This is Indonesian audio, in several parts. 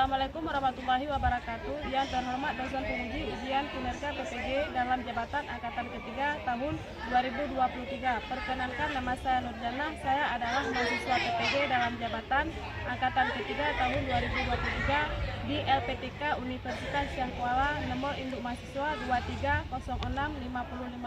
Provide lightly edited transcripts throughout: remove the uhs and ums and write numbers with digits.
Assalamualaikum warahmatullahi wabarakatuh. Yang terhormat dosen penguji ujian kinerja PPG dalam jabatan angkatan ketiga tahun 2023. Perkenankan, nama saya Nurjana. Saya adalah mahasiswa PPG dalam jabatan angkatan ketiga tahun 2023 di LPTK Universitas Syangkuala, nomor induk mahasiswa 230650501100.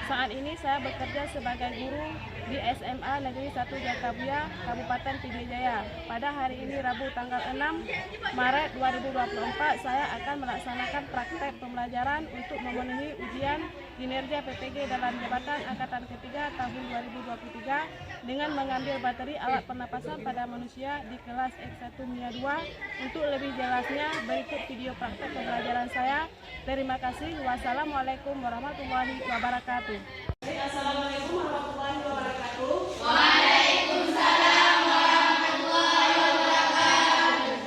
Saat ini saya bekerja sebagai guru di SMA Negeri 1 Jakabuya, Kabupaten Pidijaya. Pada hari ini Rabu tanggal 6 Maret 2024 saya akan melaksanakan praktek pembelajaran untuk memenuhi ujian kinerja PPG dalam jabatan angkatan ketiga tahun 2023 dengan mengambil materi alat pernapasan pada manusia di kelas X1 MIA 2. Untuk lebih jelasnya berikut video praktek pembelajaran saya. Terima kasih. Wassalamualaikum warahmatullahi wabarakatuh. Assalamualaikum warahmatullahi wabarakatuh. Waalaikumsalam warahmatullahi wabarakatuh.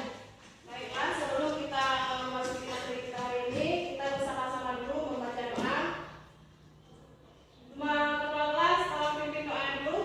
Baiklah, sebelum kita memasuki materi kita hari ini, kita bersama-sama dulu membaca doa. Ketua kelas, tolong pimpin doa dulu.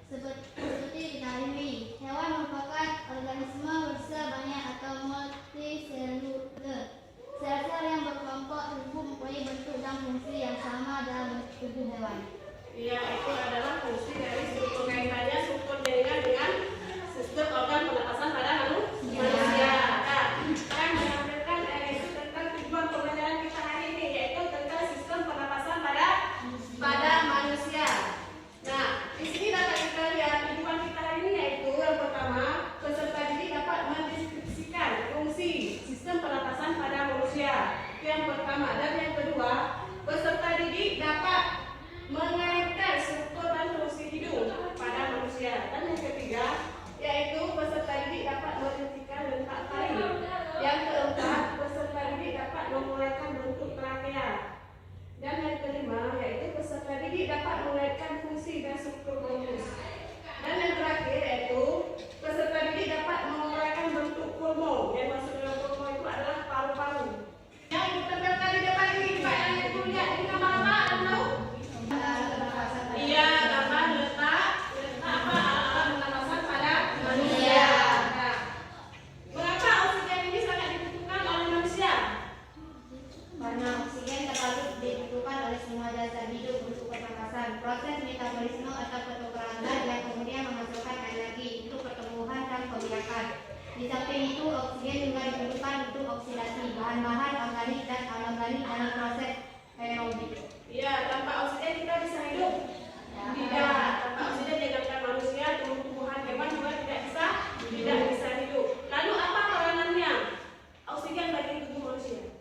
Seperti diketahui, hewan merupakan organisme berusia banyak atau multiseluler. Sel-sel yang berkelompok terhubung mempunyai bentuk dan fungsi yang sama dalam tubuh hewan. Iya, itu adalah fungsi dari struktur kaitannya struktur jaringan dengan sistem organ pernapasan pada manusia. Nah, saya menyampaikan itu tentang tujuan pembelajaran kita hari ini, yaitu tentang sistem pernapasan pada manusia. Nah, di sini dapat kita lihat tujuan kita hari ini, yaitu yang pertama, peserta didik dapat mendeskripsikan fungsi sistem pernapasan pada manusia. Itu yang pertama. Dan yang kedua, peserta didik dapat mengaitkan struktur dan fungsi hidung pada manusia. Dan yang ketiga, yaitu peserta didik dapat menentukan letak taring. Yang keempat, peserta didik dapat memulaikan bentuk trakea. Dan yang kelima, yaitu peserta didik dapat mengaitkan fungsi dan struktur bronkus. Dan yang terakhir, yaitu peserta didik dapat memulaikan bentuk pulmo. Yang maksud dengan pulmo itu adalah paru-paru. Yang ditempelkan di depan ini, Pak, yang lihat ini nama apa? Anda tahu? Iya, nama letak apa alat pernapasan pada manusia. Nah, mengapa oksigen ini sangat dibutuhkan oleh manusia? Karena oksigen terlalu dibutuhkan oleh semua dasar hidup untuk pernapasan, proses metabolisme atau pertukaran zat yang kemudian menghasilkan energi untuk pertumbuhan dan pembiakan. Di samping itu, oksigen juga dibutuhkan untuk oksidasi bahan-bahan organik dan anorganik dalam proses aerobik. Iya, tanpa oksigen kita bisa hidup? Tidak. Tanpa oksigen jangankan manusia, tumbuhan hewan juga tidak bisa hidup. Lalu apa peranannya oksigen bagi tubuh manusia?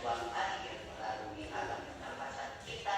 Kalau alat pernapasan kita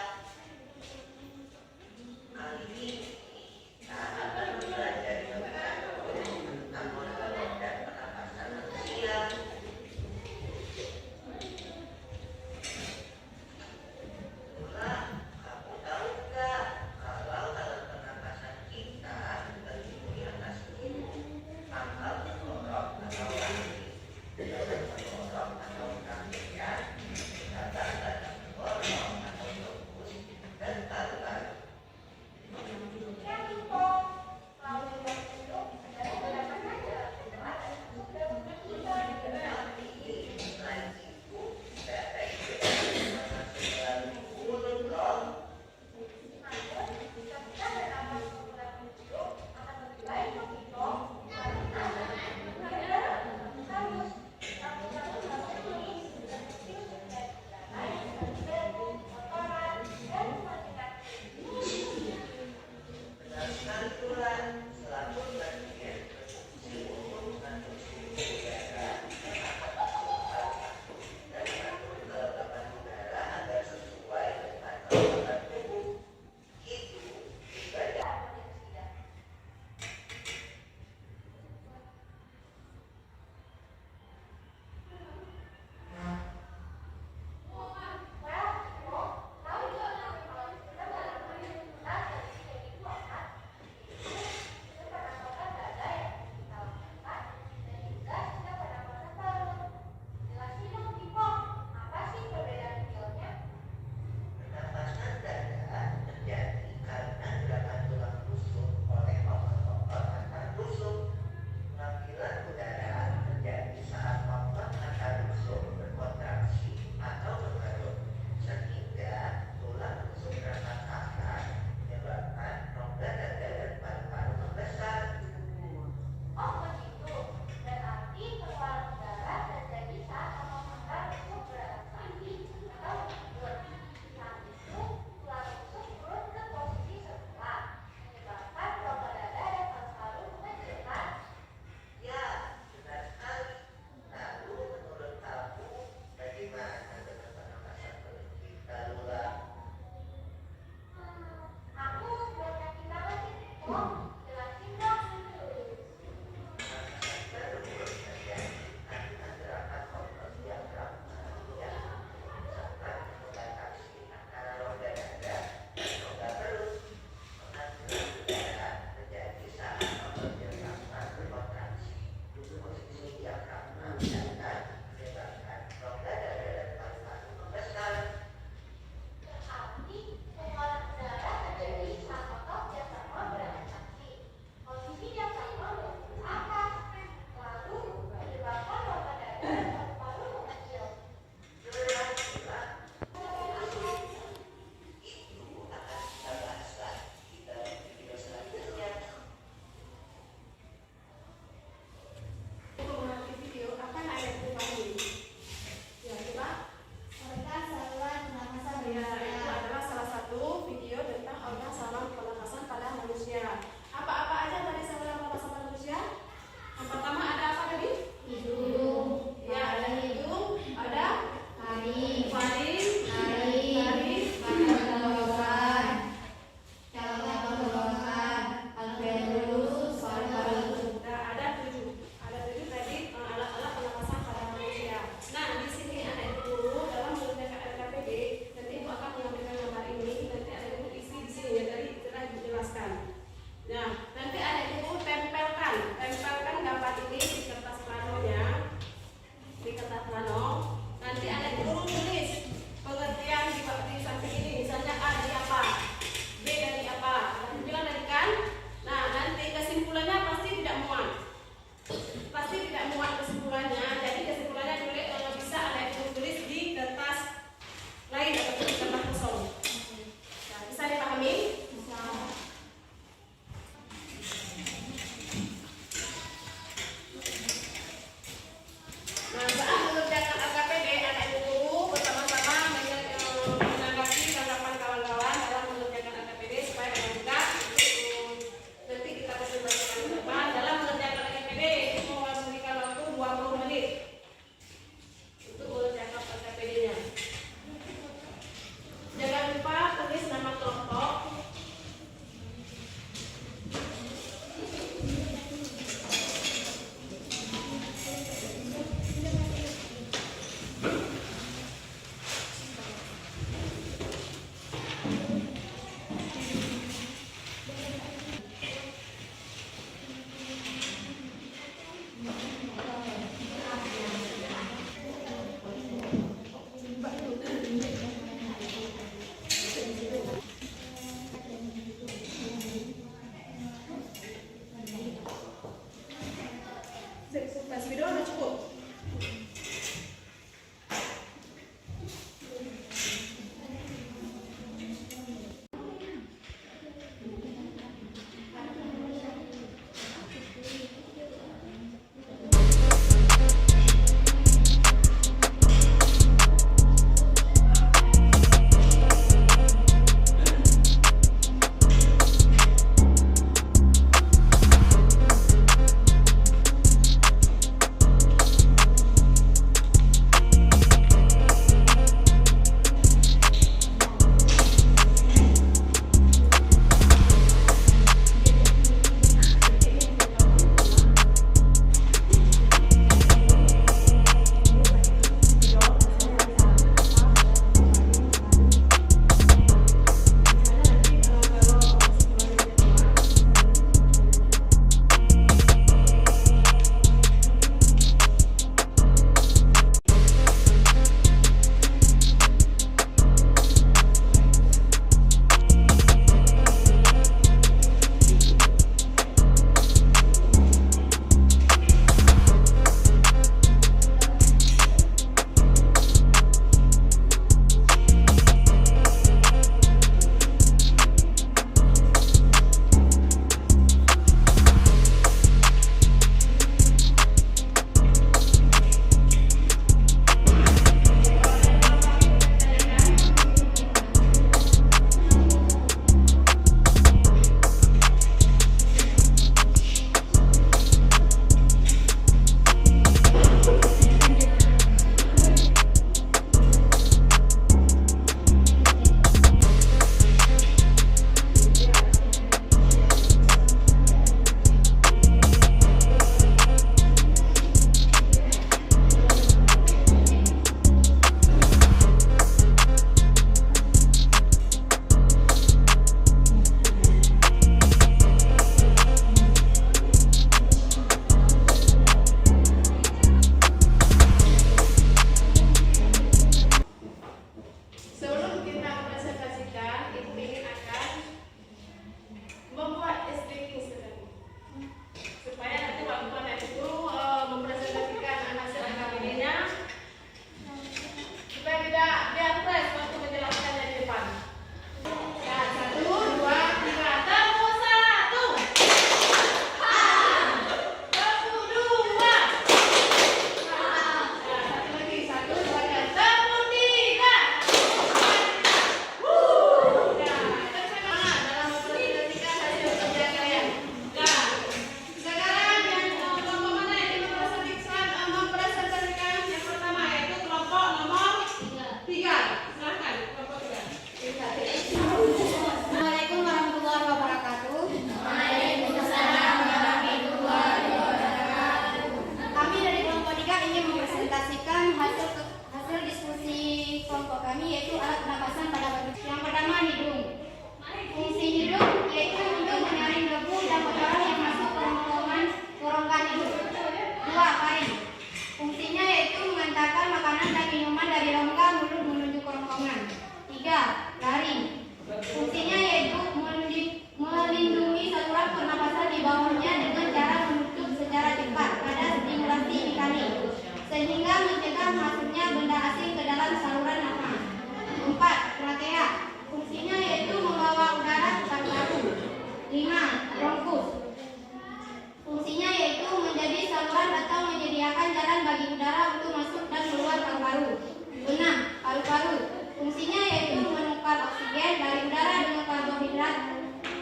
merupakan jalan bagi udara untuk masuk dan keluar paru-paru. 6. Paru-paru. Fungsinya yaitu menukar oksigen dari udara dengan karbohidrat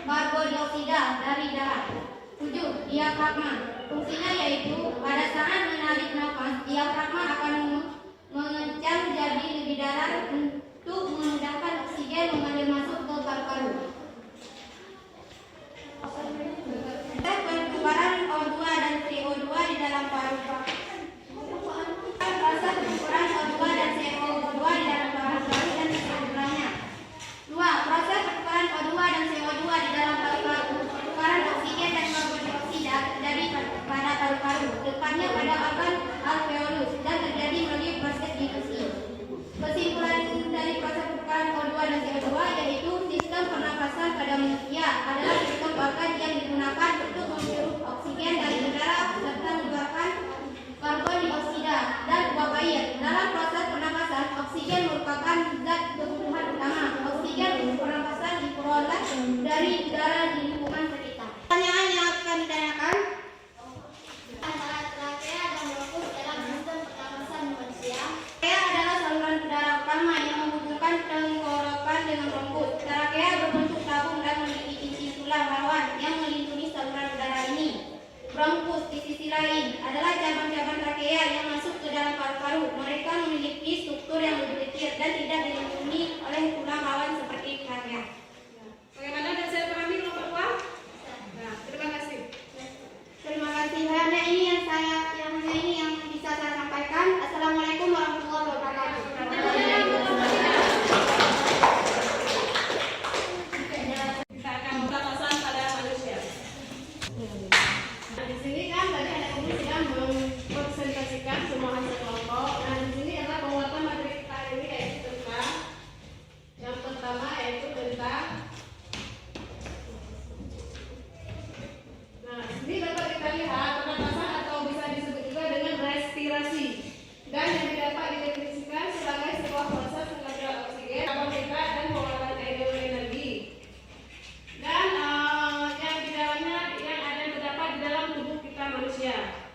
karbodioksida dari darah. 7. Diafragma. Fungsinya yaitu pada saat menarik nafas, diafragma akan mengencang jadi lebih dalam untuk memudahkan oksigen mengalir masuk ke paru-paru. Pertukaran O2 dan CO2 di dalam paru-paru. Proses pertukaran O2 dan CO2 di dalam paru-paru dan kesimpulannya. 2. Proses pertukaran O2 dan CO2 di dalam paru-paru. Pertukaran oksigen dan karbon dioksida dari pada paru-paru, tepatnya pada organ alveolus, dan terjadi melalui proses difusi. Kesimpulan dari proses pertukaran O2 dan CO2 yaitu sistem pernapasan pada manusia adalah sistem organ yang digunakan untuk menghirup oksigen dari udara serta mengeluarkan karbon dioksida dan uap air. Dalam proses pernapasan, oksigen merupakan zat kebutuhan utama. Oksigen untuk pernapasan diperoleh dari udara di lingkungan sekitar. Pertanyaan yang akan ditanyakan antara trakea dan bronkus dalam sistem pernapasan manusia. Trakea adalah saluran udara utama yang menghubungkan tenggorokan dengan bronkus. Trakea berbentuk tabung dan memiliki tulang rawan yang melindungi saluran udara ini. Bronkus di sisi lain adalah cabang-cabang trakea yang masuk ke dalam paru-paru. Mereka memiliki struktur yang lebih kecil dan tidak dilindungi oleh tulang rawan seperti trakea. Bagaimana dan saya pahami kelompok A? Nah, terima kasih. Terima kasih. Hanya ini yang bisa saya sampaikan. Assalamualaikum warahmatullahi wabarakatuh. Kita akan pernapasan pada manusia. Nah, di sini kan tadi ada kamu sedang mempresentasikan semua hasil kelompok. Nah, di sini adalah penguatan materi kita hari ini yaitu tentang yang pertama yaitu tentang. Nah, ini dapat kita lihat pernapasan atau bisa disebut juga dengan respirasi, dan yang dapat didefinisikan sebagai sebuah proses pengambilan oksigen, karbon dioksida dan pengeluaran energi. Dan yang di dalamnya yang ada terdapat di dalam tubuh kita manusia.